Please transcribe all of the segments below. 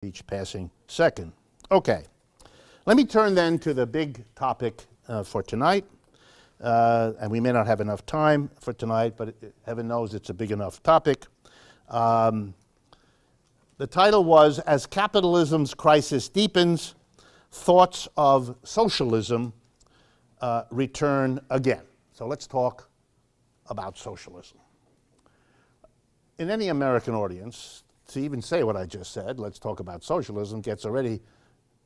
each passing second. Okay, let me turn then to the big topic for tonight. And we may not have enough time for tonight, but heaven knows it's a big enough topic. The title was, As Capitalism's Crisis Deepens, Thoughts of Socialism Return Again. So let's talk about socialism. In any American audience, to even say what I just said, let's talk about socialism, gets already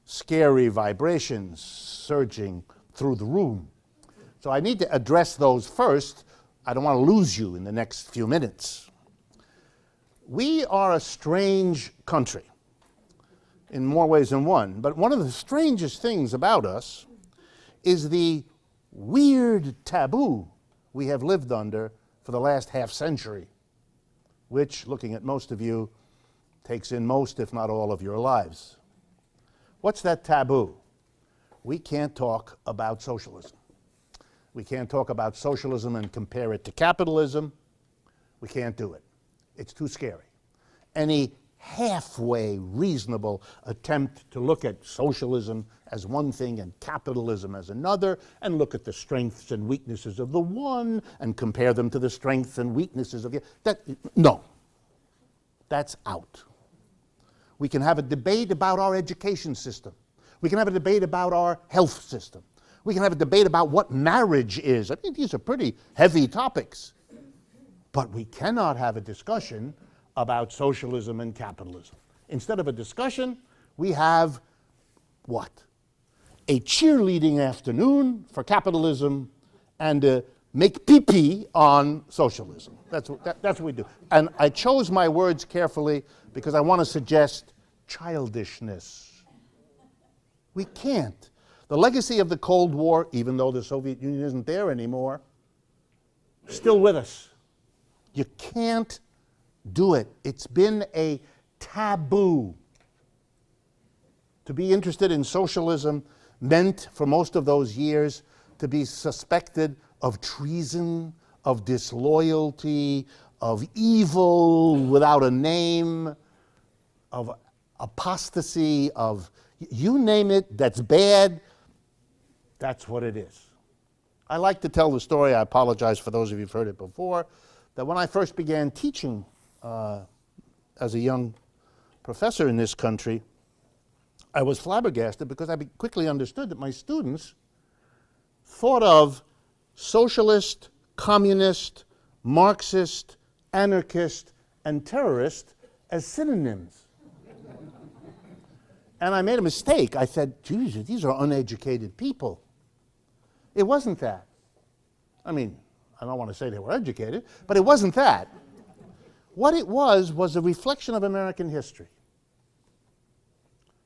scary vibrations surging through the room. So I need to address those first. I don't want to lose you in the next few minutes. We are a strange country in more ways than one, but one of the strangest things about us is the weird taboo we have lived under for the last half century, which, looking at most of you, takes in most, if not all, of your lives. What's that taboo? We can't talk about socialism. We can't talk about socialism and compare it to capitalism. We can't do it. It's too scary. Any halfway reasonable attempt to look at socialism as one thing and capitalism as another, and look at the strengths and weaknesses of the one and compare them to the strengths and weaknesses of the other, no. That's out. We can have a debate about our education system. We can have a debate about our health system. We can have a debate about what marriage is. I think these are pretty heavy topics. But we cannot have a discussion about socialism and capitalism. Instead of a discussion, we have what? A cheerleading afternoon for capitalism and a make pee-pee on socialism. That's what we do. And I chose my words carefully because I want to suggest childishness. We can't. The legacy of the Cold War, even though the Soviet Union isn't there anymore, still with us. You can't do it. It's been a taboo. To be interested in socialism meant, for most of those years, to be suspected of treason, of disloyalty, of evil without a name, of apostasy, of you name it that's bad, that's what it is. I like to tell the story, I apologize for those of you who've heard it before, that when I first began teaching as a young professor in this country, I was flabbergasted because I quickly understood that my students thought of socialist, communist, Marxist, anarchist, and terrorist as synonyms. And I made a mistake. I said, Jesus, these are uneducated people. It wasn't that. I mean, I don't want to say they were educated, but it wasn't that. What it was a reflection of American history.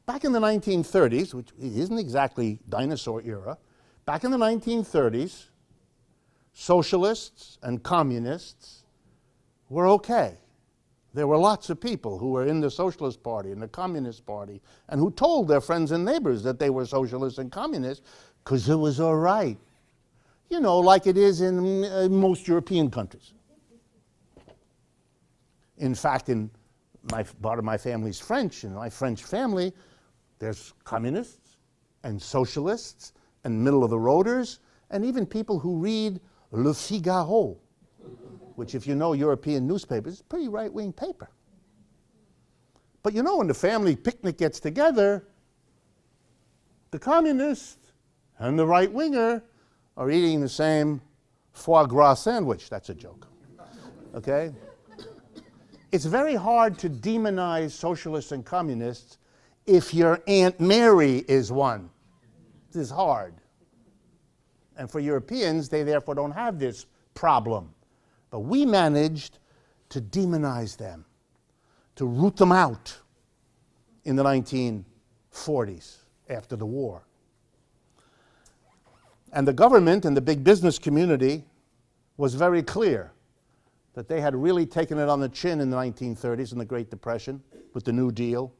Back in the 1930s, which isn't exactly dinosaur era, back in the 1930s, socialists and communists were okay. There were lots of people who were in the Socialist Party and the Communist Party and who told their friends and neighbors that they were socialists and communists because it was all right. You know, like it is in most European countries. In fact, in part of my family's French, in my French family, there's communists and socialists and middle-of-the-roaders and even people who read Le Figaro, which, if you know European newspapers, is a pretty right-wing paper. But you know, when the family picnic gets together, the communist and the right-winger are eating the same foie gras sandwich. That's a joke, okay? It's very hard to demonize socialists and communists if your Aunt Mary is one. This is hard. And for Europeans, they therefore don't have this problem. But we managed to demonize them, to root them out in the 1940s after the war. And the government and the big business community was very clear that they had really taken it on the chin in the 1930s in the Great Depression with the New Deal,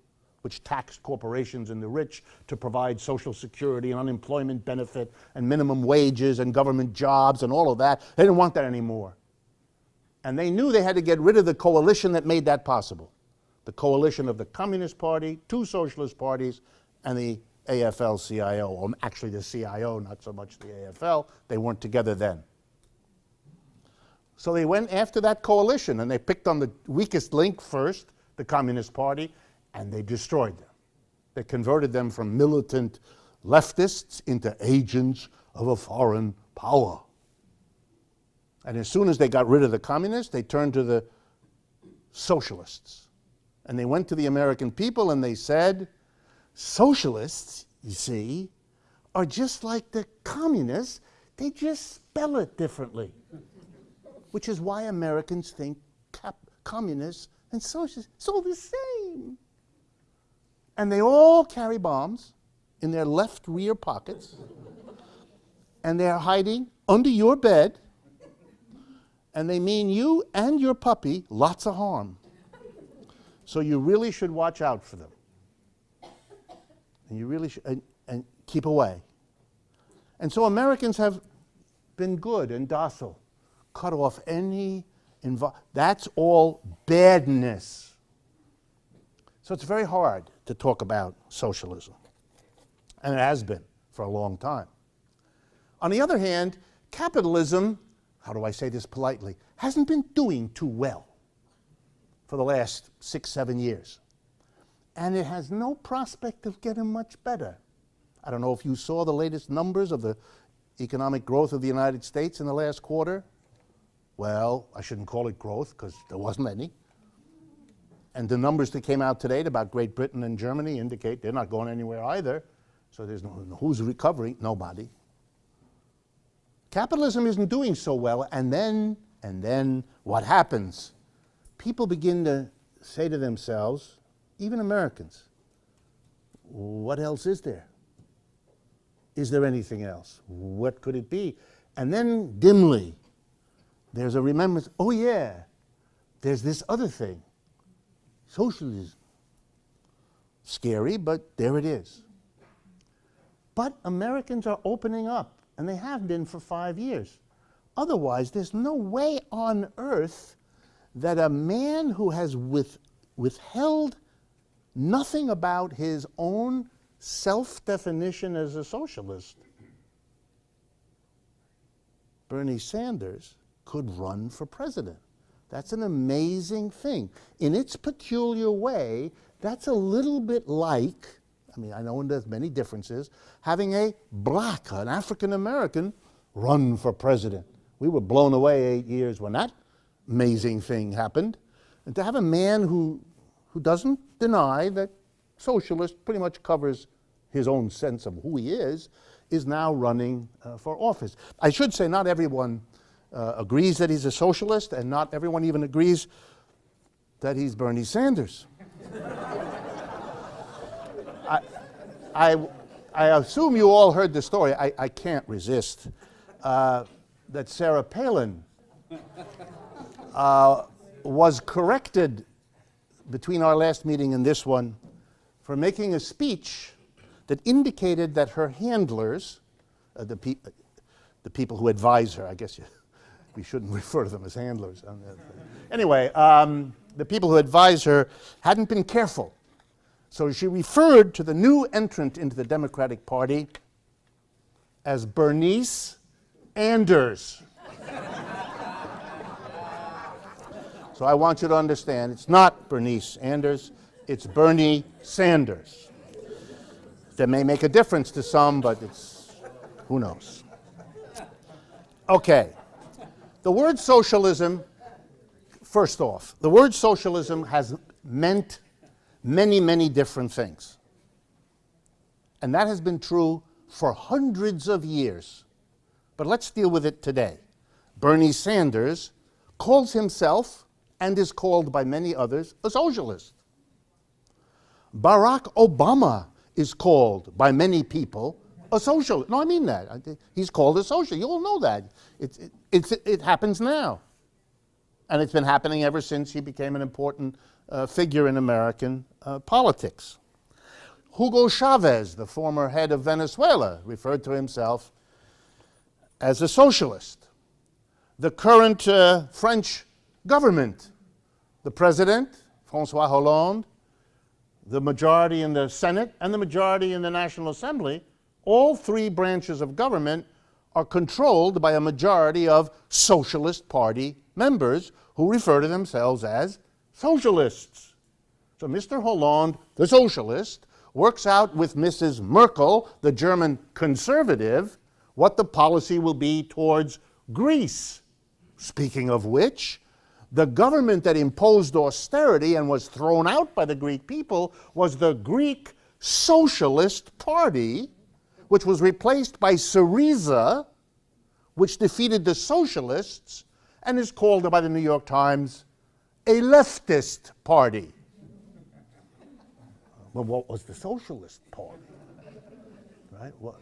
which taxed corporations and the rich to provide Social Security and unemployment benefit and minimum wages and government jobs and all of that. They didn't want that anymore. And they knew they had to get rid of the coalition that made that possible. the coalition of the Communist Party, two socialist parties, and the AFL-CIO, or actually the CIO, not so much the AFL. They weren't together then. So they went after that coalition, and they picked on the weakest link first, the Communist Party, and they destroyed them. They converted them from militant leftists into agents of a foreign power. And as soon as they got rid of the communists, they turned to the socialists. And they went to the American people and they said, socialists, you see, are just like the communists, they just spell it differently. Which is why Americans think communists and socialists, it's all the same. And they all carry bombs in their left rear pockets, and they're hiding under your bed, and they mean you and your puppy lots of harm. So you really should watch out for them. And you really should, and keep away. And so Americans have been good and docile, cut off any that's all badness. So it's very hard to talk about socialism, and it has been for a long time. On the other hand, capitalism, how do I say this politely, hasn't been doing too well for the last 6-7 years. And it has no prospect of getting much better. I don't know if you saw the latest numbers of the economic growth of the United States in the last quarter. Well, I shouldn't call it growth because there wasn't any. And the numbers that came out today about Great Britain and Germany indicate they're not going anywhere either. So there's who's recovering? Nobody. Capitalism isn't doing so well, and then what happens? People begin to say to themselves, even Americans, what else is there? Is there anything else? What could it be? And then dimly, there's a remembrance, oh yeah, there's this other thing, socialism. Scary, but there it is. But Americans are opening up, and they have been for 5 years. Otherwise, there's no way on earth that a man who has withheld nothing about his own self-definition as a socialist, Bernie Sanders, could run for president. That's an amazing thing. In its peculiar way, that's a little bit like, I mean, I know there's many differences, having a black, an African-American, run for president. We were blown away 8 years when that amazing thing happened. And to have a man who doesn't deny that socialist pretty much covers his own sense of who he is now running for office. I should say not everyone agrees that he's a socialist, and not everyone even agrees that he's Bernie Sanders. I assume you all heard the story. I can't resist. That Sarah Palin was corrected between our last meeting and this one for making a speech that indicated that her handlers, the people who advise her, I guess we shouldn't refer to them as handlers. Anyway, the people who advise her hadn't been careful. So she referred to the new entrant into the Democratic Party as Bernice Anders. So I want you to understand, it's not Bernice Anders, it's Bernie Sanders. That may make a difference to some, but it's, who knows. Okay, the word socialism, first off, the word socialism has meant many, many different things. And that has been true for hundreds of years. But let's deal with it today. Bernie Sanders calls himself, and is called by many others, a socialist. Barack Obama is called by many people a socialist. No, I mean that. He's called a socialist. You all know that. It happens now. And it's been happening ever since he became an important figure in American politics. Hugo Chavez, the former head of Venezuela, referred to himself as a socialist. The current French government, the president, François Hollande, the majority in the Senate, and the majority in the National Assembly, all three branches of government are controlled by a majority of Socialist Party members who refer to themselves as socialists. So Mr. Hollande, the socialist, works out with Mrs. Merkel, the German conservative, what the policy will be towards Greece. Speaking of which, the government that imposed austerity and was thrown out by the Greek people was the Greek Socialist Party, which was replaced by Syriza, which defeated the socialists and is called by the New York Times a leftist party. Well, what was the Socialist Party? Right? Well,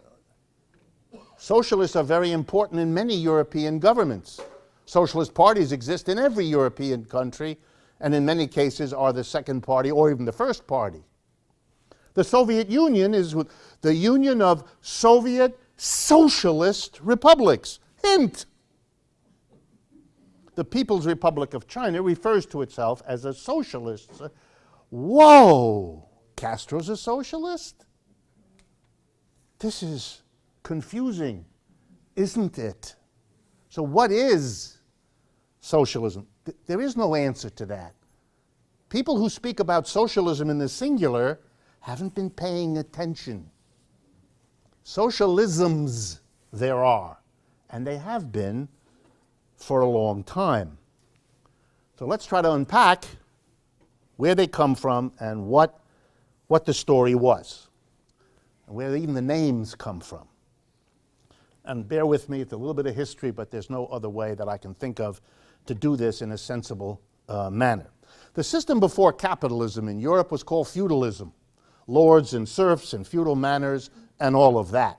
socialists are very important in many European governments. Socialist parties exist in every European country, and in many cases are the second party or even the first party. The Soviet Union is the union of Soviet socialist republics. Hint! The People's Republic of China refers to itself as a socialist. Whoa! Castro's a socialist? This is confusing, isn't it? So what is socialism? There is no answer to that. People who speak about socialism in the singular haven't been paying attention. Socialisms there are, and they have been for a long time. So let's try to unpack where they come from and what the story was, and where even the names come from. And bear with me, it's a little bit of history, but there's no other way that I can think of to do this in a sensible manner. The system before capitalism in Europe was called feudalism. Lords and serfs and feudal manners and all of that.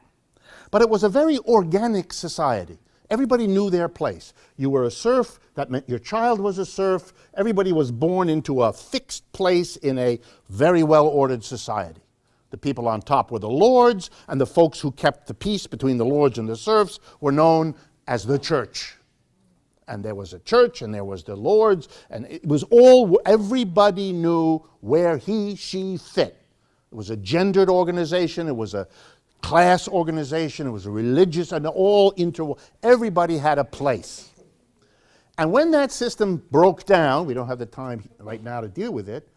But it was a very organic society. Everybody knew their place. You were a serf, that meant your child was a serf. Everybody was born into a fixed place in a very well-ordered society. The people on top were the lords, and the folks who kept the peace between the lords and the serfs were known as the church. And there was a church, and there was the lords, and it was all, everybody knew where he, she fit. It was a gendered organization, it was a class organization, it was a religious, and everybody had a place. And when that system broke down, we don't have the time right now to deal with it,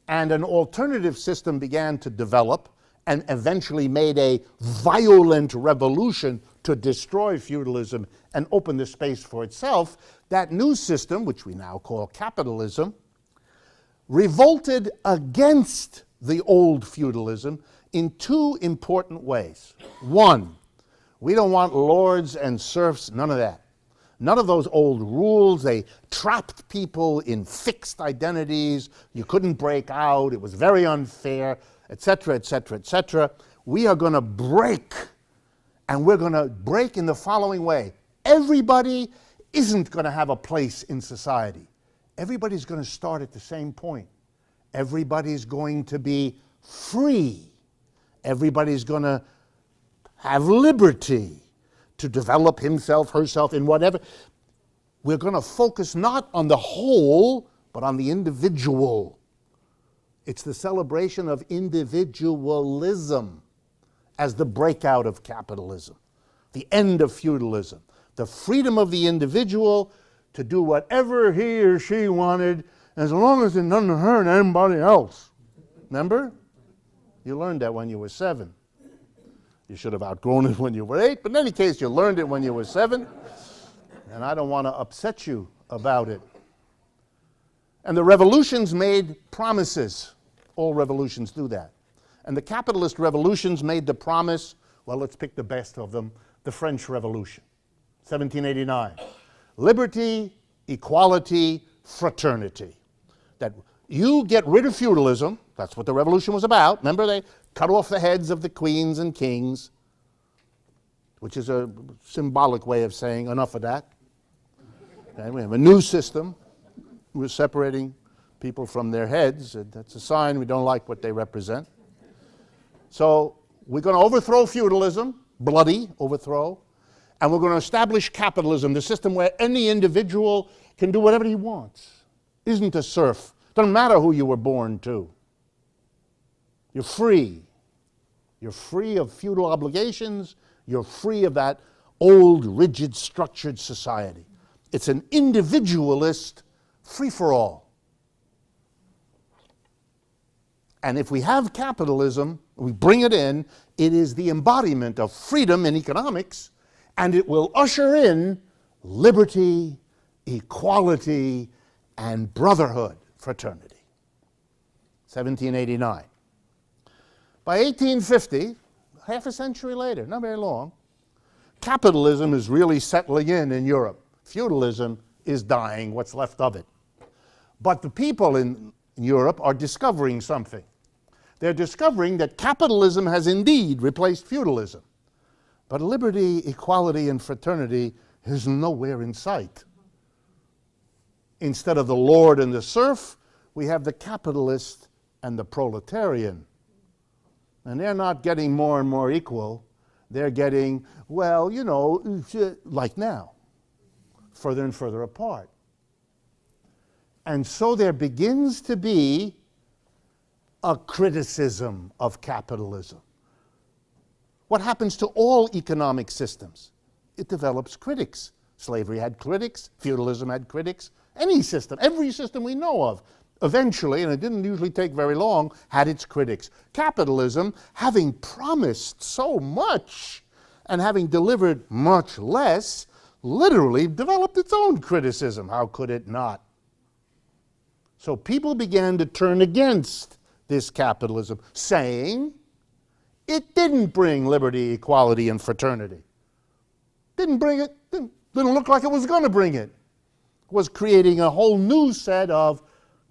and an alternative system began to develop and eventually made a violent revolution to destroy feudalism and open the space for itself, that new system, which we now call capitalism, revolted against the old feudalism in two important ways. One, we don't want lords and serfs, none of that. None of those old rules. They trapped people in fixed identities. You couldn't break out. It was very unfair, etc., etc., etc. We are going to break, and we're going to break in the following way. Everybody isn't going to have a place in society. Everybody's going to start at the same point. Everybody's going to be free. Everybody's going to have liberty to develop himself, herself in whatever. We're going to focus not on the whole, but on the individual. It's the celebration of individualism as the breakout of capitalism, the end of feudalism, the freedom of the individual to do whatever he or she wanted, as long as it doesn't hurt anybody else. Remember? You learned that when you were 7. You should have outgrown it when you were 8, but in any case, you learned it when you were 7, and I don't want to upset you about it. And the revolutions made promises. All revolutions do that. And the capitalist revolutions made the promise, well, let's pick the best of them, the French Revolution, 1789. Liberty, equality, fraternity. That you get rid of feudalism, that's what the revolution was about. Remember, they cut off the heads of the queens and kings, which is a symbolic way of saying enough of that. Okay, we have a new system. We're separating people from their heads. That's a sign we don't like what they represent. So we're going to overthrow feudalism, bloody overthrow, and we're going to establish capitalism, the system where any individual can do whatever he wants, isn't a serf, Doesn't matter who you were born to. You're free. You're free of feudal obligations. You're free of that old, rigid, structured society. It's an individualist free-for-all. And if we have capitalism, we bring it in, it is the embodiment of freedom in economics, and it will usher in liberty, equality, and brotherhood, fraternity. 1789. By 1850, half a century later, not very long, capitalism is really settling in Europe. Feudalism is dying, what's left of it. But the people in Europe are discovering something. They're discovering that capitalism has indeed replaced feudalism. But liberty, equality, and fraternity is nowhere in sight. Instead of the lord and the serf, we have the capitalist and the proletarian. And they're not getting more and more equal. They're getting, well, you know, like now, further and further apart. And so there begins to be a criticism of capitalism. What happens to all economic systems? It develops critics. Slavery had critics, feudalism had critics, any system, every system we know of, eventually, and it didn't usually take very long, had its critics. Capitalism, having promised so much and having delivered much less, literally developed its own criticism. How could it not? So people began to turn against this capitalism, saying it didn't bring liberty, equality, and fraternity. Didn't bring it, didn't look like it was going to bring it. It was creating a whole new set of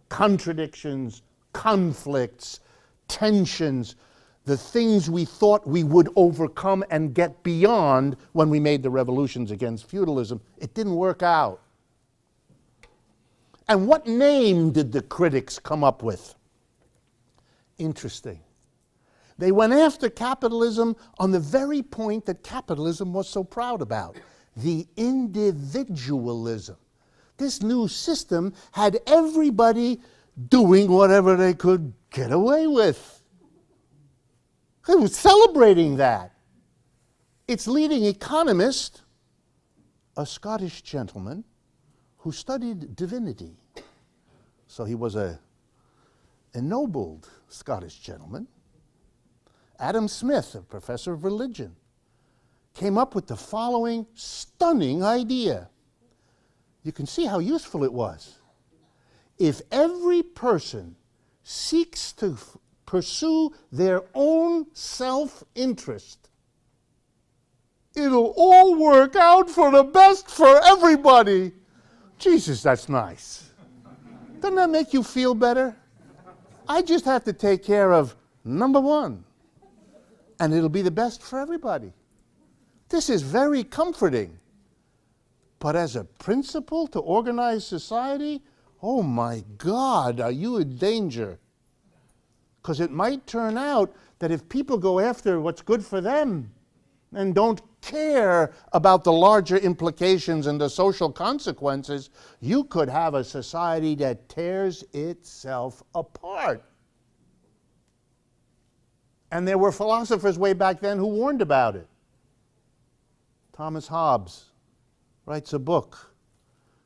contradictions, conflicts, tensions, the things we thought we would overcome and get beyond when we made the revolutions against feudalism. It didn't work out. And what name did the critics come up with? Interesting. They went after capitalism on the very point that capitalism was so proud about, the individualism. This new system had everybody doing whatever they could get away with. It was celebrating that. Its leading economist, a Scottish gentleman who studied divinity. So he was a ennobled Scottish gentleman. Adam Smith, a professor of religion, came up with the following stunning idea. You can see how useful it was. If every person seeks to pursue their own self-interest, it'll all work out for the best for everybody. Jesus, that's nice. Doesn't that make you feel better? I just have to take care of number one, and it'll be the best for everybody. This is very comforting. But as a principle to organize society, oh my God, are you in danger? Because it might turn out that if people go after what's good for them and don't care about the larger implications and the social consequences, you could have a society that tears itself apart. And there were philosophers way back then who warned about it. Thomas Hobbes writes a book,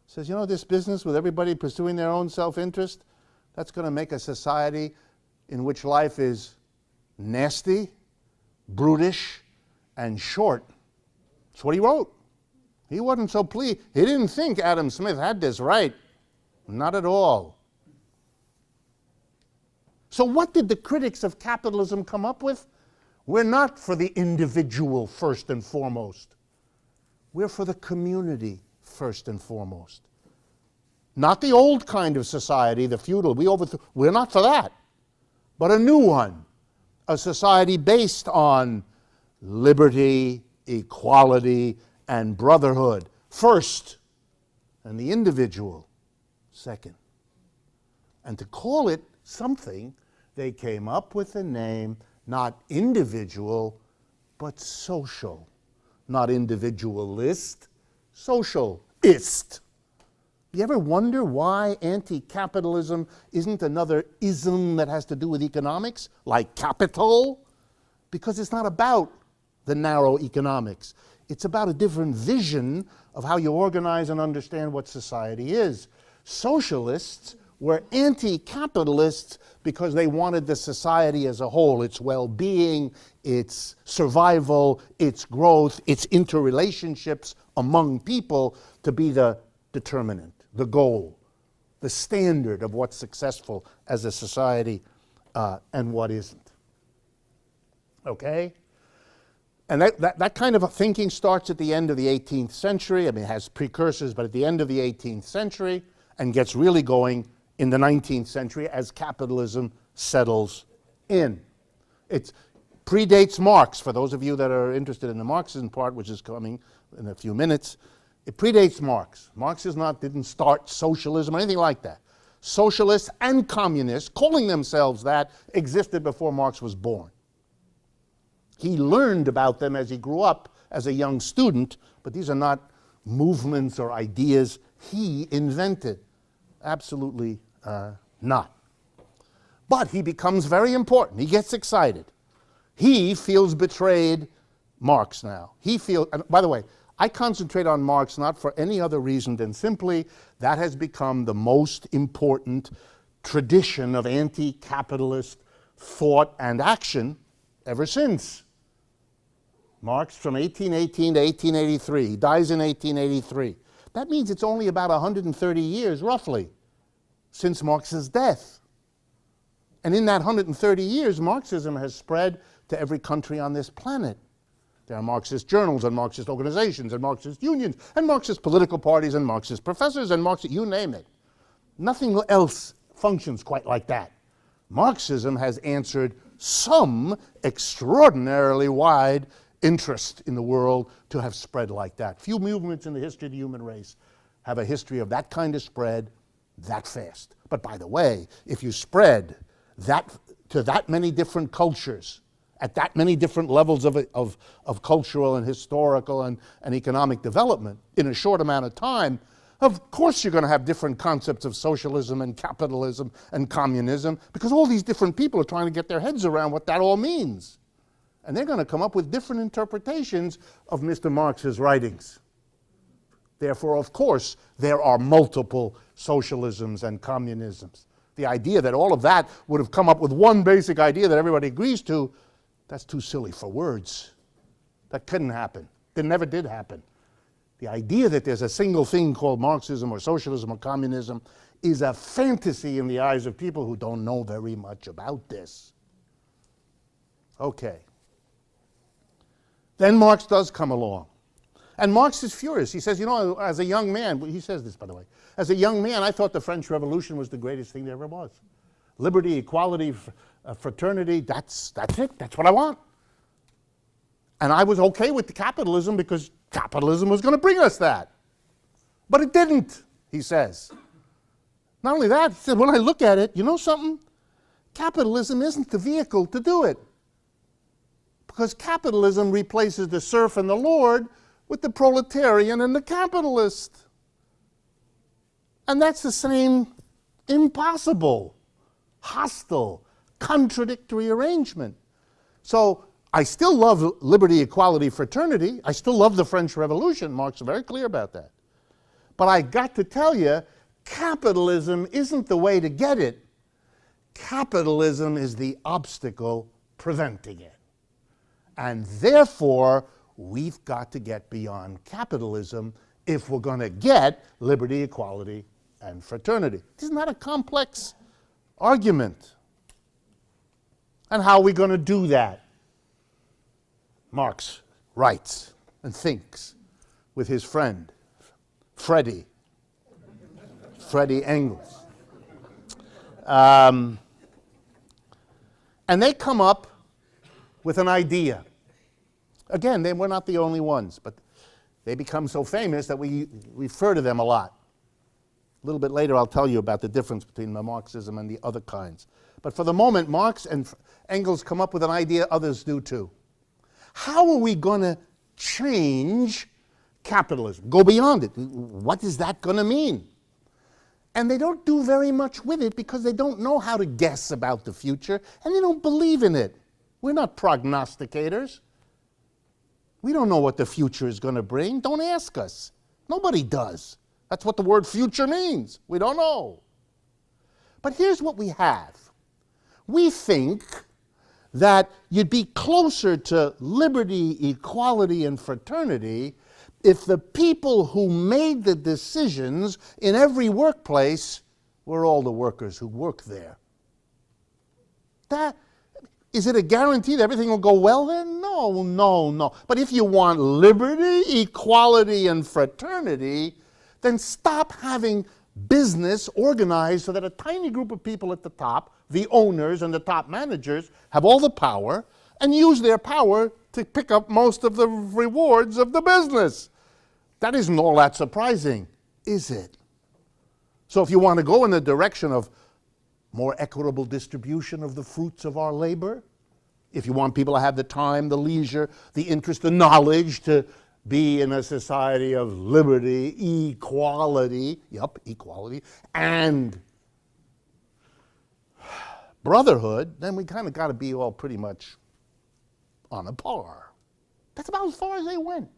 says, you know, this business with everybody pursuing their own self-interest, that's going to make a society in which life is nasty, brutish, and short. That's what he wrote. He wasn't so pleased. He didn't think Adam Smith had this right. Not at all. So what did the critics of capitalism come up with? We're not for the individual first and foremost. We're for the community first and foremost. Not the old kind of society, the feudal. We're not for that. But a new one. A society based on liberty, equality, and brotherhood first, and the individual second. And to call it something, they came up with a name, not individual, but social. Not individualist, socialist. You ever wonder why anti-capitalism isn't another ism that has to do with economics, like capital? Because it's not about the narrow economics. It's about a different vision of how you organize and understand what society is. Socialists were anti-capitalists because they wanted the society as a whole, its well-being, its survival, its growth, its interrelationships among people to be the determinant, the goal, the standard of what's successful as a society and what isn't. Okay? And that kind of thinking starts at the end of the 18th century. I mean, it has precursors, but at the end of the 18th century, and gets really going in the 19th century as capitalism settles in. It predates Marx. For those of you that are interested in the Marxism part, which is coming in a few minutes, it predates Marx. Marx didn't start socialism or anything like that. Socialists and communists, calling themselves that, existed before Marx was born. He learned about them as he grew up as a young student, but these are not movements or ideas he invented. Absolutely not. But he becomes very important. He gets excited. He feels betrayed. Marx now. And by the way, I concentrate on Marx not for any other reason than simply that has become the most important tradition of anti-capitalist thought and action ever since. Marx from 1818 to 1883. He dies in 1883. That means it's only about 130 years, roughly, since Marx's death. And in that 130 years, Marxism has spread to every country on this planet. There are Marxist journals and Marxist organizations and Marxist unions and Marxist political parties and Marxist professors and Marxist, you name it. Nothing else functions quite like that. Marxism has answered some extraordinarily wide interest in the world to have spread like that. Few movements in the history of the human race have a history of that kind of spread that fast. But by the way, if you spread that to that many different cultures, at that many different levels of cultural and historical and economic development in a short amount of time, of course you're going to have different concepts of socialism and capitalism and communism, because all these different people are trying to get their heads around what that all means. And they're going to come up with different interpretations of Mr. Marx's writings. Therefore, of course, there are multiple socialisms and communisms. The idea that all of that would have come up with one basic idea that everybody agrees to, that's too silly for words. That couldn't happen. It never did happen. The idea that there's a single thing called Marxism or socialism or communism is a fantasy in the eyes of people who don't know very much about this. Okay. Then Marx does come along. And Marx is furious. He says, you know, as a young man, he says this, by the way, as a young man, I thought the French Revolution was the greatest thing there ever was. Liberty, equality, fraternity, that's it. That's what I want. And I was okay with the capitalism because capitalism was going to bring us that. But it didn't, he says. Not only that, he said, when I look at it, you know something? Capitalism isn't the vehicle to do it. Because capitalism replaces the serf and the lord with the proletarian and the capitalist. And that's the same impossible, hostile, contradictory arrangement. So I still love liberty, equality, fraternity. I still love the French Revolution. Marx is very clear about that. But I got to tell you, capitalism isn't the way to get it. Capitalism is the obstacle preventing it. And therefore, we've got to get beyond capitalism if we're going to get liberty, equality, and fraternity. Isn't that a complex argument? And how are we going to do that? Marx writes and thinks with his friend, Freddie Engels. And they come up with an idea. Again, they were not the only ones, but they become so famous that we refer to them a lot. A little bit later, I'll tell you about the difference between the Marxism and the other kinds. But for the moment, Marx and Engels come up with an idea, others do too. How are we going to change capitalism? Go beyond it. What is that going to mean? And they don't do very much with it because they don't know how to guess about the future, and they don't believe in it. We're not prognosticators. We don't know what the future is going to bring. Don't ask us. Nobody does. That's what the word future means. We don't know. But here's what we have. We think that you'd be closer to liberty, equality, and fraternity if the people who made the decisions in every workplace were all the workers who work there. Is it a guarantee that everything will go well then? No, no, no. But if you want liberty, equality, and fraternity, then stop having business organized so that a tiny group of people at the top, the owners and the top managers, have all the power and use their power to pick up most of the rewards of the business. That isn't all that surprising, is it? So if you want to go in the direction of more equitable distribution of the fruits of our labor, if you want people to have the time, the leisure, the interest, the knowledge to be in a society of liberty, equality, equality, and brotherhood, then we kind of got to be all pretty much on a par. That's about as far as they went.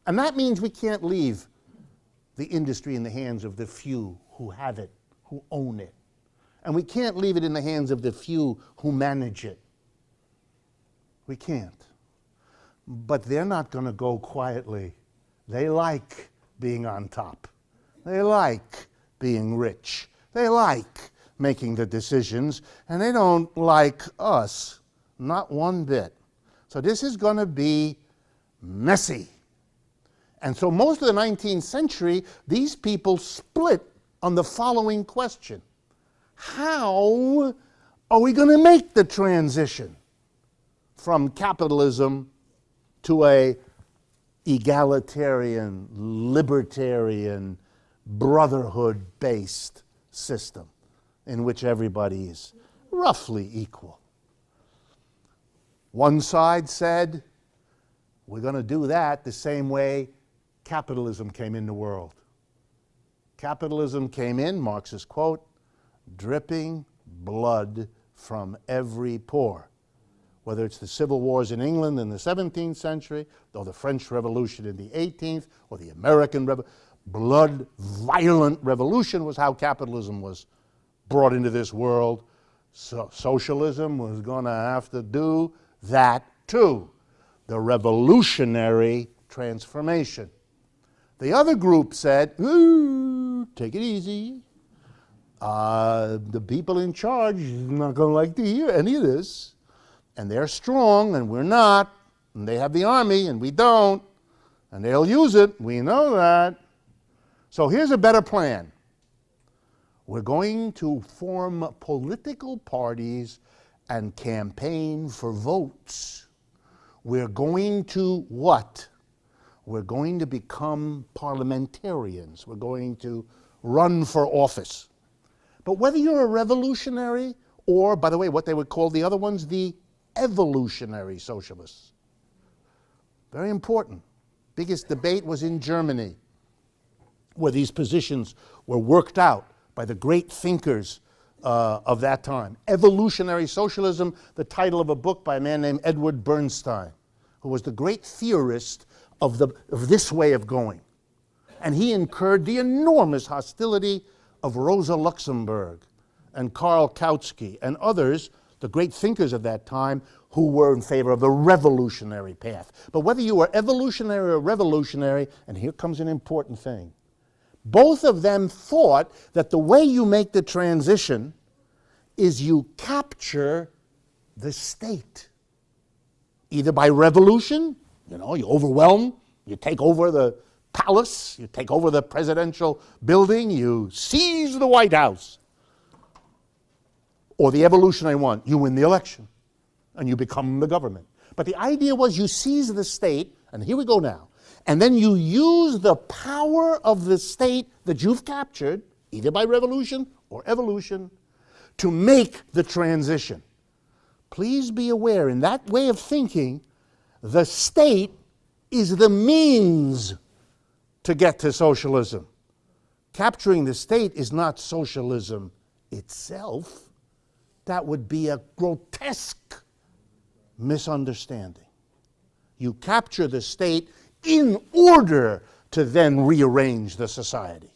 And that means we can't leave the industry in the hands of the few who have it, who own it. And we can't leave it in the hands of the few who manage it. We can't. But they're not going to go quietly. They like being on top. They like being rich. They like making the decisions, and they don't like us, not one bit. So this is going to be messy. And so most of the 19th century, these people split on the following question. How are we going to make the transition from capitalism to a egalitarian, libertarian, brotherhood-based system in which everybody is roughly equal? One side said, we're going to do that the same way capitalism came in the world. Capitalism came in, Marxist quote, dripping blood from every pore. Whether it's the civil wars in England in the 17th century, or the French Revolution in the 18th, or the American violent revolution was how capitalism was brought into this world. So socialism was going to have to do that too. The revolutionary transformation. The other group said, ooh, take it easy. The people in charge are not going to like to hear any of this. And they're strong, and we're not. And they have the army, and we don't. And they'll use it. We know that. So here's a better plan. We're going to form political parties and campaign for votes. We're going to what? We're going to become parliamentarians. We're going to run for office. But whether you're a revolutionary or, by the way, what they would call the other ones, the evolutionary socialists. Very important. Biggest debate was in Germany, where these positions were worked out by the great thinkers of that time. Evolutionary Socialism, the title of a book by a man named Edward Bernstein, who was the great theorist of this way of going. And he incurred the enormous hostility of Rosa Luxemburg and Karl Kautsky and others, the great thinkers of that time, who were in favor of the revolutionary path. But whether you were evolutionary or revolutionary, and here comes an important thing, both of them thought that the way you make the transition is you capture the state. Either by revolution, you overwhelm, you take over the palace, you take over the presidential building, you seize the White House. Or the evolutionary one, you win the election and you become the government. But the idea was you seize the state, and here we go now, and then you use the power of the state that you've captured, either by revolution or evolution, to make the transition. Please be aware, in that way of thinking, the state is the means to get to socialism. capturing the state is not socialism itself. That would be a grotesque misunderstanding. You capture the state in order to then rearrange the society.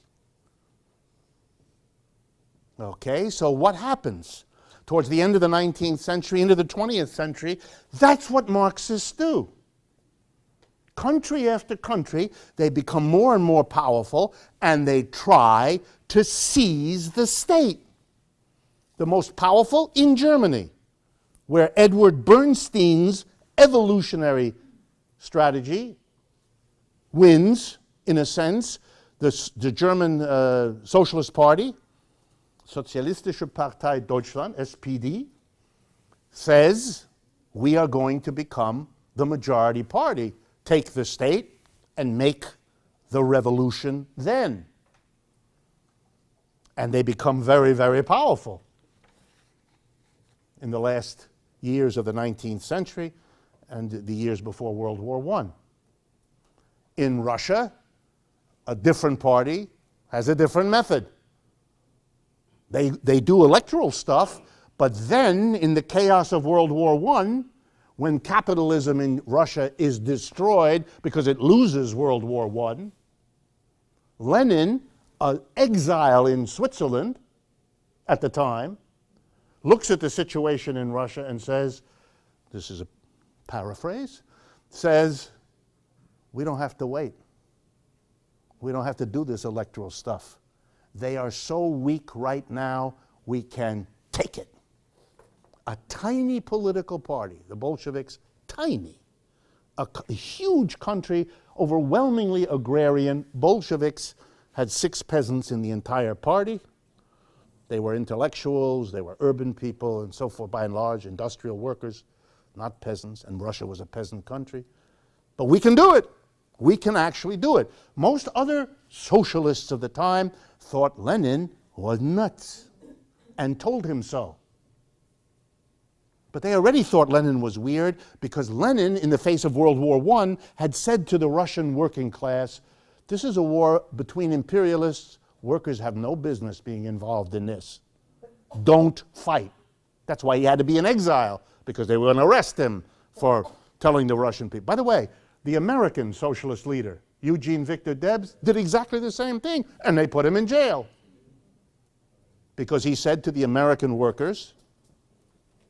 Okay, so what happens? Towards the end of the 19th century, into the 20th century, that's what Marxists do. Country after country, they become more and more powerful, and they try to seize the state. The most powerful in Germany, where Edward Bernstein's evolutionary strategy wins, in a sense. The German Socialist Party, Sozialistische Partei Deutschland, SPD, says we are going to become the majority party, take the state and make the revolution then. And they become very, very powerful. In the last years of the 19th century and the years before World War I. In Russia, a different party has a different method. They do electoral stuff, but then in the chaos of World War I, when capitalism in Russia is destroyed because it loses World War I, Lenin, an exile in Switzerland at the time, looks at the situation in Russia and says, this is a paraphrase, says, we don't have to wait. We don't have to do this electoral stuff. They are so weak right now, we can take it. A tiny political party, the Bolsheviks, tiny. A huge country, overwhelmingly agrarian. Bolsheviks had 6 peasants in the entire party. They were intellectuals, they were urban people, and so forth, by and large, industrial workers, not peasants, and Russia was a peasant country. But we can do it. We can actually do it. Most other socialists of the time thought Lenin was nuts and told him so. But they already thought Lenin was weird because Lenin, in the face of World War I, had said to the Russian working class, this is a war between imperialists. Workers have no business being involved in this. Don't fight. That's why he had to be in exile, because they were going to arrest him for telling the Russian people. By the way, the American socialist leader, Eugene Victor Debs, did exactly the same thing, and they put him in jail. Because he said to the American workers,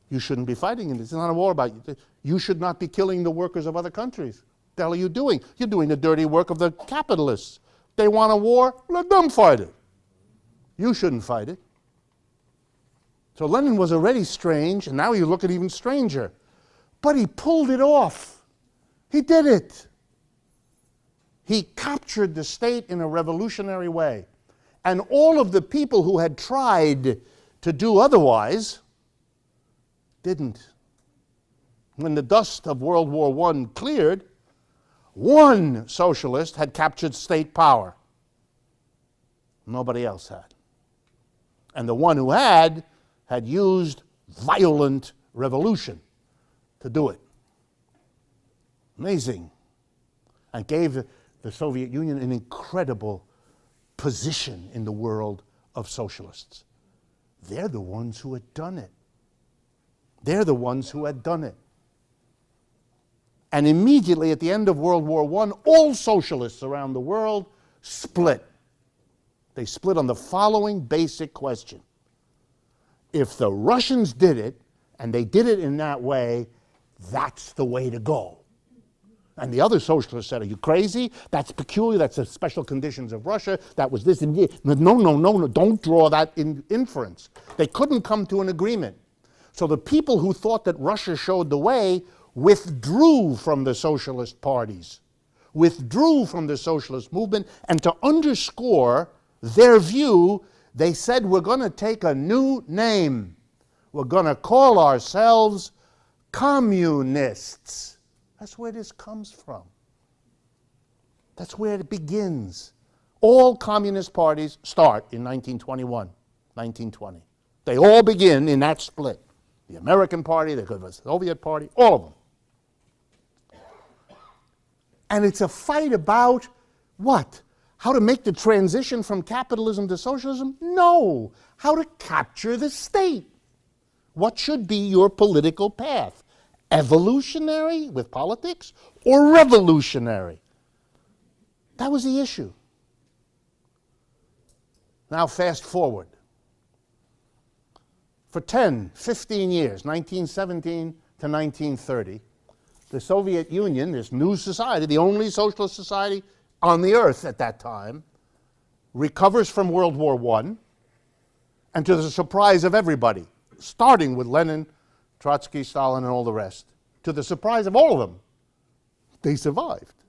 you shouldn't be fighting in this. It's not a war about you. You should not be killing the workers of other countries. What the hell are you doing? You're doing the dirty work of the capitalists. They want a war, let them fight it. You shouldn't fight it. So Lenin was already strange, and now you look at even stranger. But he pulled it off. He did it. He captured the state in a revolutionary way. And all of the people who had tried to do otherwise didn't. When the dust of World War I cleared, one socialist had captured state power. Nobody else had. And the one who had used violent revolution to do it. Amazing. And gave the Soviet Union an incredible position in the world of socialists. They're the ones who had done it. They're the ones who had done it. And immediately at the end of World War I, all socialists around the world split. They split on the following basic question. If the Russians did it, and they did it in that way, that's the way to go. And the other socialists said, are you crazy? That's peculiar, that's the special conditions of Russia, that was this and this. No, don't draw that inference. They couldn't come to an agreement. So the people who thought that Russia showed the way withdrew from the socialist parties, withdrew from the socialist movement, and to underscore their view, they said, we're going to take a new name. We're going to call ourselves communists. That's where this comes from. That's where it begins. All communist parties start in 1921, 1920. They all begin in that split. The American Party, the Soviet Party, all of them. And it's a fight about what? How to make the transition from capitalism to socialism? No. How to capture the state. What should be your political path? Evolutionary with politics or revolutionary? That was the issue. Now fast forward. For 10, 15 years, 1917 to 1930, the Soviet Union, this new society, the only socialist society on the earth at that time, recovers from World War I, and to the surprise of everybody, starting with Lenin, Trotsky, Stalin, and all the rest, to the surprise of all of them, they survived.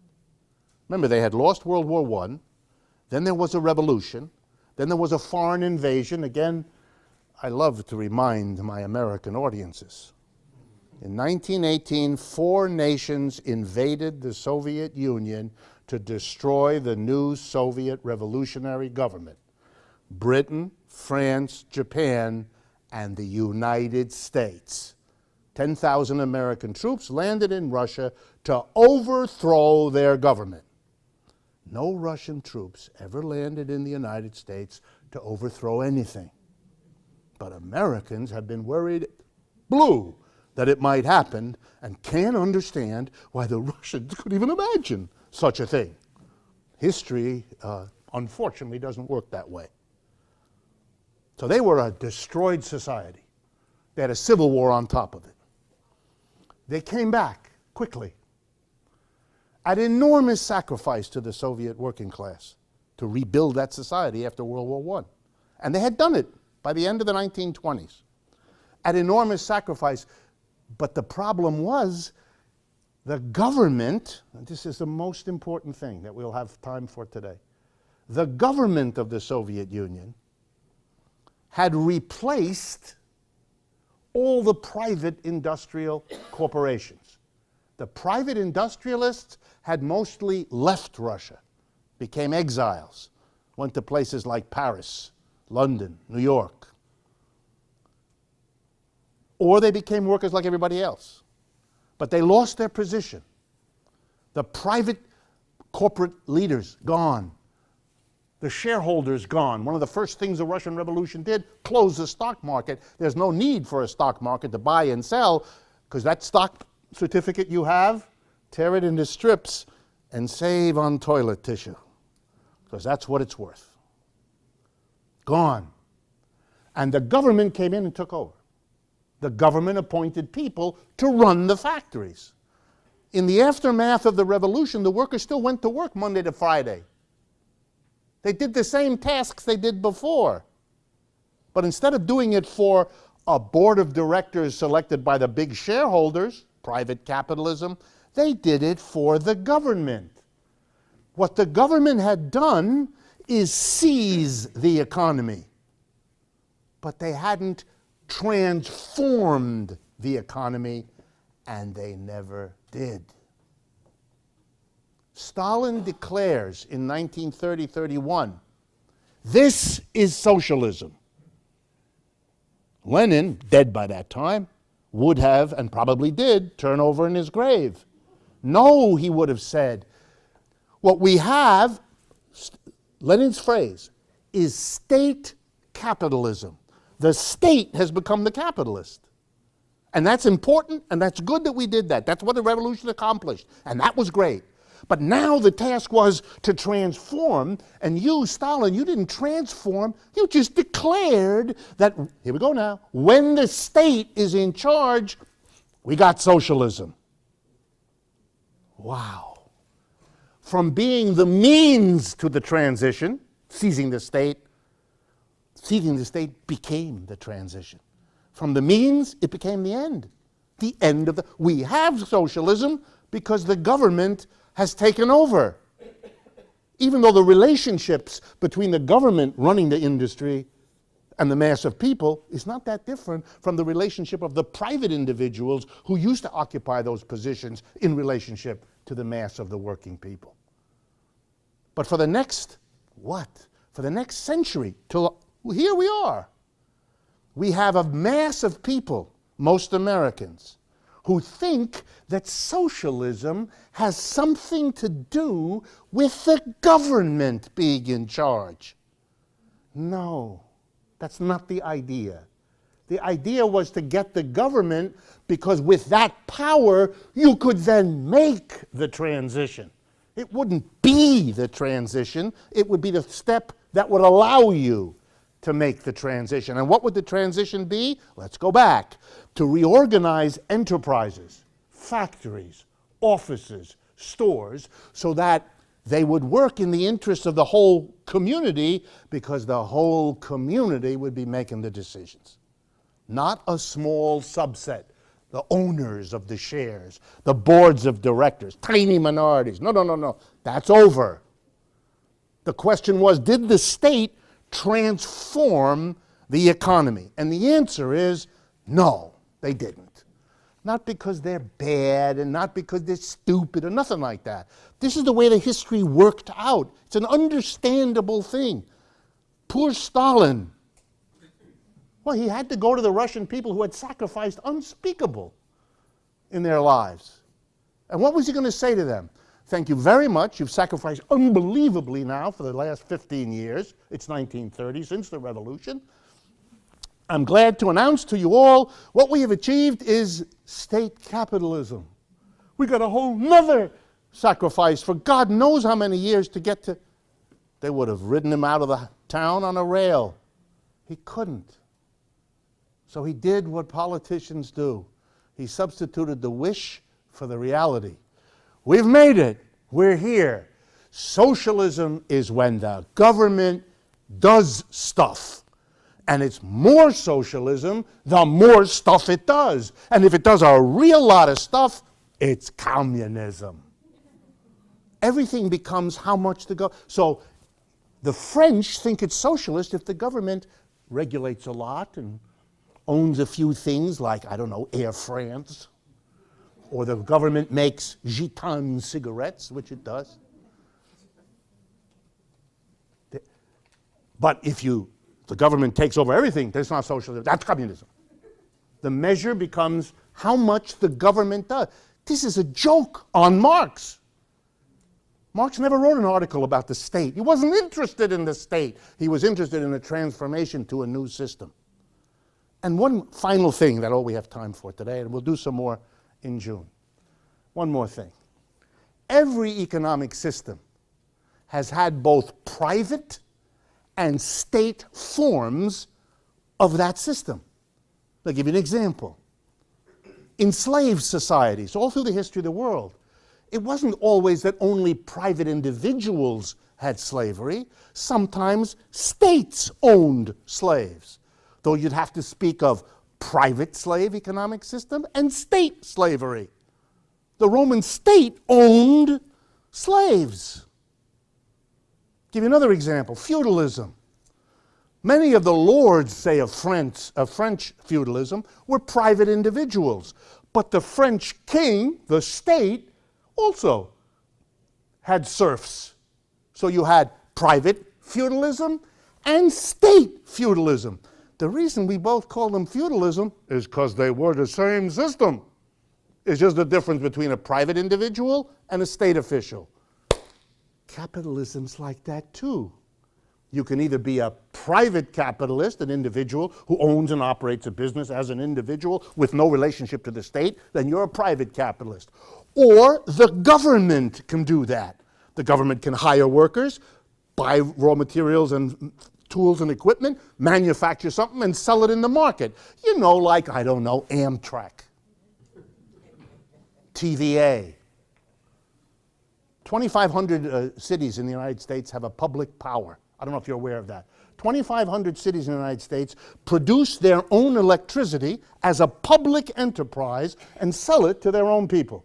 Remember, they had lost World War I, then there was a revolution, then there was a foreign invasion. Again, I love to remind my American audiences. In 1918, 4 nations invaded the Soviet Union to destroy the new Soviet revolutionary government: Britain, France, Japan, and the United States. 10,000 American troops landed in Russia to overthrow their government. No Russian troops ever landed in the United States to overthrow anything. But Americans have been worried blue that it might happen and can't understand why the Russians could even imagine such a thing. History, unfortunately, doesn't work that way. So they were a destroyed society. They had a civil war on top of it. They came back quickly at enormous sacrifice to the Soviet working class to rebuild that society after World War I. And they had done it by the end of the 1920s at enormous sacrifice. But the problem was the government, and this is the most important thing that we'll have time for today, the government of the Soviet Union had replaced all the private industrial corporations. The private industrialists had mostly left Russia, became exiles, went to places like Paris, London, New York. Or they became workers like everybody else. But they lost their position. The private corporate leaders, gone. The shareholders, gone. One of the first things the Russian Revolution did, close the stock market. There's no need for a stock market to buy and sell, because that stock certificate you have, tear it into strips and save on toilet tissue, because that's what it's worth. Gone. And the government came in and took over. The government appointed people to run the factories. In the aftermath of the revolution, the workers still went to work Monday to Friday. They did the same tasks they did before. But instead of doing it for a board of directors selected by the big shareholders, private capitalism, they did it for the government. What the government had done is seize the economy. But they hadn't transformed the economy, and they never did. Stalin declares in 1930-31, "This is socialism." Lenin, dead by that time, would have, and probably did, turn over in his grave. No, he would have said, what we have, Lenin's phrase, is state capitalism. The state has become the capitalist. And that's important, and that's good that we did that. That's what the revolution accomplished, and that was great. But now the task was to transform, and you, Stalin, you didn't transform, you just declared that, here we go now, when the state is in charge, we got socialism. Wow. From being the means to the transition, seizing the state became the transition. From the means, it became the end. The end of the, we have socialism because the government has taken over. Even though the relationships between the government running the industry and the mass of people is not that different from the relationship of the private individuals who used to occupy those positions in relationship to the mass of the working people. But for the next, For the next century, till here we are. We have a mass of people, most Americans, who think that socialism has something to do with the government being in charge. No, that's not the idea. The idea was to get the government, because with that power, you could then make the transition. It wouldn't be the transition, it would be the step that would allow you to make the transition. And what would the transition be? Let's go back. To reorganize enterprises, factories, offices, stores, so that they would work in the interest of the whole community, because the whole community would be making the decisions. Not a small subset, the owners of the shares, the boards of directors, tiny minorities. No. That's over. The question was, did the state transform the economy? And the answer is no, they didn't. Not because they're bad and not because they're stupid or nothing like that. This is the way the history worked out. It's an understandable thing. Poor Stalin. Well, he had to go to the Russian people who had sacrificed unspeakable in their lives. And what was he going to say to them? Thank you very much. You've sacrificed unbelievably now for the last 15 years. It's 1930, since the revolution. I'm glad to announce to you all what we have achieved is state capitalism. We got a whole nother sacrifice for God knows how many years to get to. They would have ridden him out of the town on a rail. He couldn't. So he did what politicians do. He substituted the wish for the reality. We've made it. We're here. Socialism is when the government does stuff. And it's more socialism the more stuff it does. And if it does a real lot of stuff, it's communism. Everything becomes how much to go. So the French think it's socialist if the government regulates a lot and owns a few things like, I don't know, Air France, or the government makes Gitan cigarettes, which it does. But if the government takes over everything, that's not socialism, that's communism. The measure becomes how much the government does. This is a joke on Marx. Marx never wrote an article about the state. He wasn't interested in the state. He was interested in the transformation to a new system. And one final thing, that's all we have time for today, and we'll do some more in June. One more thing. Every economic system has had both private and state forms of that system. I'll give you an example. Enslaved societies, all through the history of the world, it wasn't always that only private individuals had slavery. Sometimes states owned slaves. Though you'd have to speak of private slave economic system and state slavery. The Roman state owned slaves. Give you another example, feudalism. Many of the lords, say, of French feudalism were private individuals. But the French king, the state, also had serfs. So you had private feudalism and state feudalism. The reason we both call them feudalism is because they were the same system. It's just the difference between a private individual and a state official. Capitalism's like that too. You can either be a private capitalist, an individual who owns and operates a business as an individual with no relationship to the state, then you're a private capitalist. Or the government can do that. The government can hire workers, buy raw materials and tools and equipment, manufacture something and sell it in the market. You know, like, I don't know, Amtrak, TVA. 2,500 cities in the United States have a public power. I don't know if you're aware of that. 2,500 cities in the United States produce their own electricity as a public enterprise and sell it to their own people.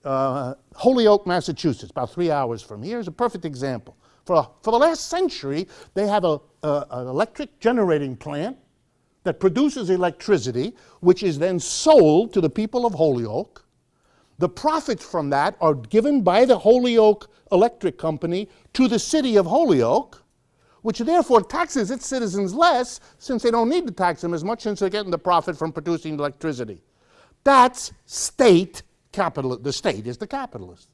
Holyoke, Massachusetts, about 3 hours from here, is a perfect example. For the last century, they have an electric generating plant that produces electricity, which is then sold to the people of Holyoke. The profits from that are given by the Holyoke Electric Company to the city of Holyoke, which therefore taxes its citizens less, since they don't need to tax them as much, since they're getting the profit from producing electricity. That's state capital. The state is the capitalist.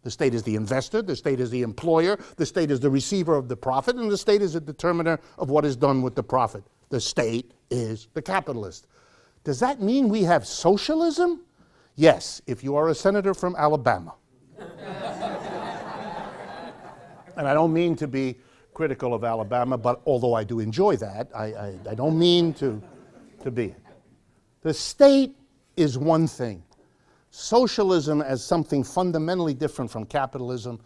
The state is the investor, the state is the employer, the state is the receiver of the profit, and the state is a determiner of what is done with the profit. The state is the capitalist. Does that mean we have socialism? Yes, if you are a senator from Alabama. And I don't mean to be critical of Alabama, but although I do enjoy that, I don't mean to be. The state is one thing. Socialism as something fundamentally different from capitalism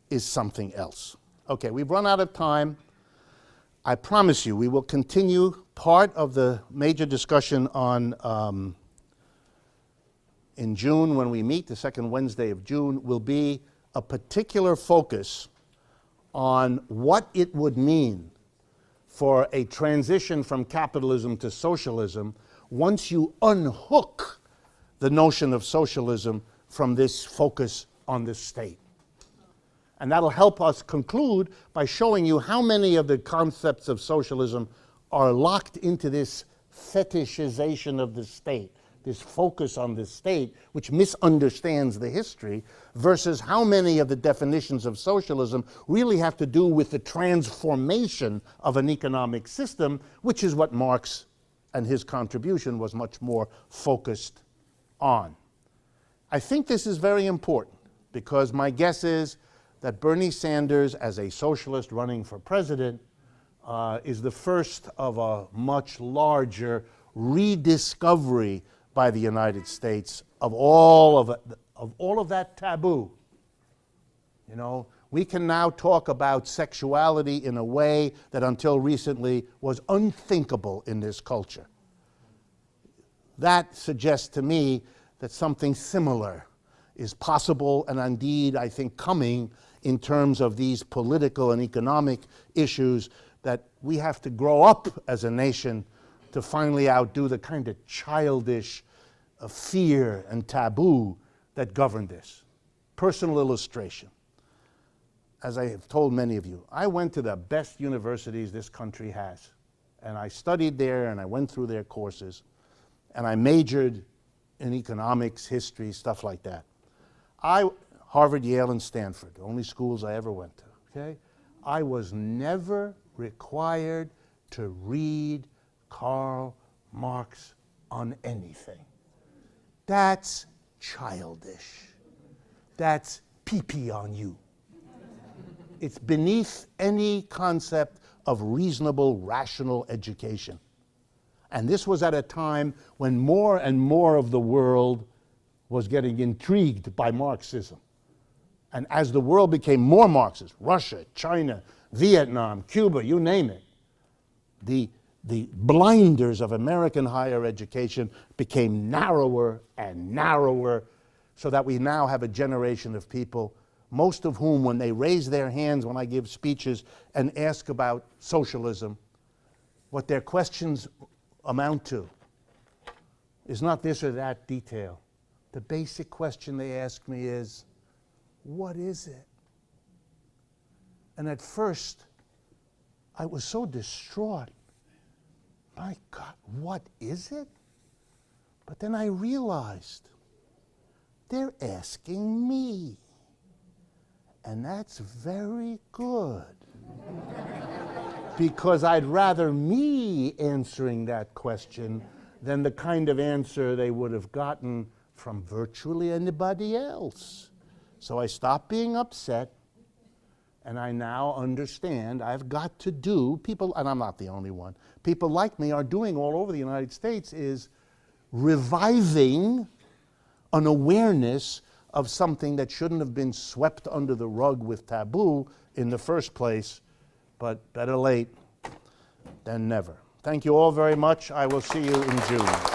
is something else. Okay, we've run out of time. I promise you we will continue part of the major discussion on in June when we meet, the second Wednesday of June, will be a particular focus on what it would mean for a transition from capitalism to socialism once you unhook the notion of socialism from this focus on the state. And that'll help us conclude by showing you how many of the concepts of socialism are locked into this fetishization of the state, this focus on the state, which misunderstands the history, versus how many of the definitions of socialism really have to do with the transformation of an economic system, which is what Marx and his contribution was much more focused on. I think this is very important because my guess is that Bernie Sanders, as a socialist running for president, is the first of a much larger rediscovery by the United States of all of that taboo. You know, we can now talk about sexuality in a way that until recently was unthinkable in this culture. That suggests to me that something similar is possible and indeed, I think, coming in terms of these political and economic issues that we have to grow up as a nation to finally outdo the kind of childish fear and taboo that govern this. Personal illustration. As I have told many of you, I went to the best universities this country has. And I studied there and I went through their courses. And I majored in economics, history, stuff like that. Harvard, Yale, and Stanford, the only schools I ever went to, okay? I was never required to read Karl Marx on anything. That's childish. That's pee-pee on you. It's beneath any concept of reasonable, rational education. And this was at a time when more and more of the world was getting intrigued by Marxism. And as the world became more Marxist, Russia, China, Vietnam, Cuba, you name it, the blinders of American higher education became narrower and narrower, so that we now have a generation of people, most of whom, when they raise their hands when I give speeches and ask about socialism, what their questions amount to is not this or that detail. The basic question they ask me is, what is it? And at first, I was so distraught. My God, what is it? But then I realized they're asking me. And that's very good. Because I'd rather me answering that question than the kind of answer they would have gotten from virtually anybody else. So I stopped being upset, and I now understand I've got to do, people, and I'm not the only one, people like me are doing all over the United States, is reviving an awareness of something that shouldn't have been swept under the rug with taboo in the first place, but better late than never. Thank you all very much. I will see you in June.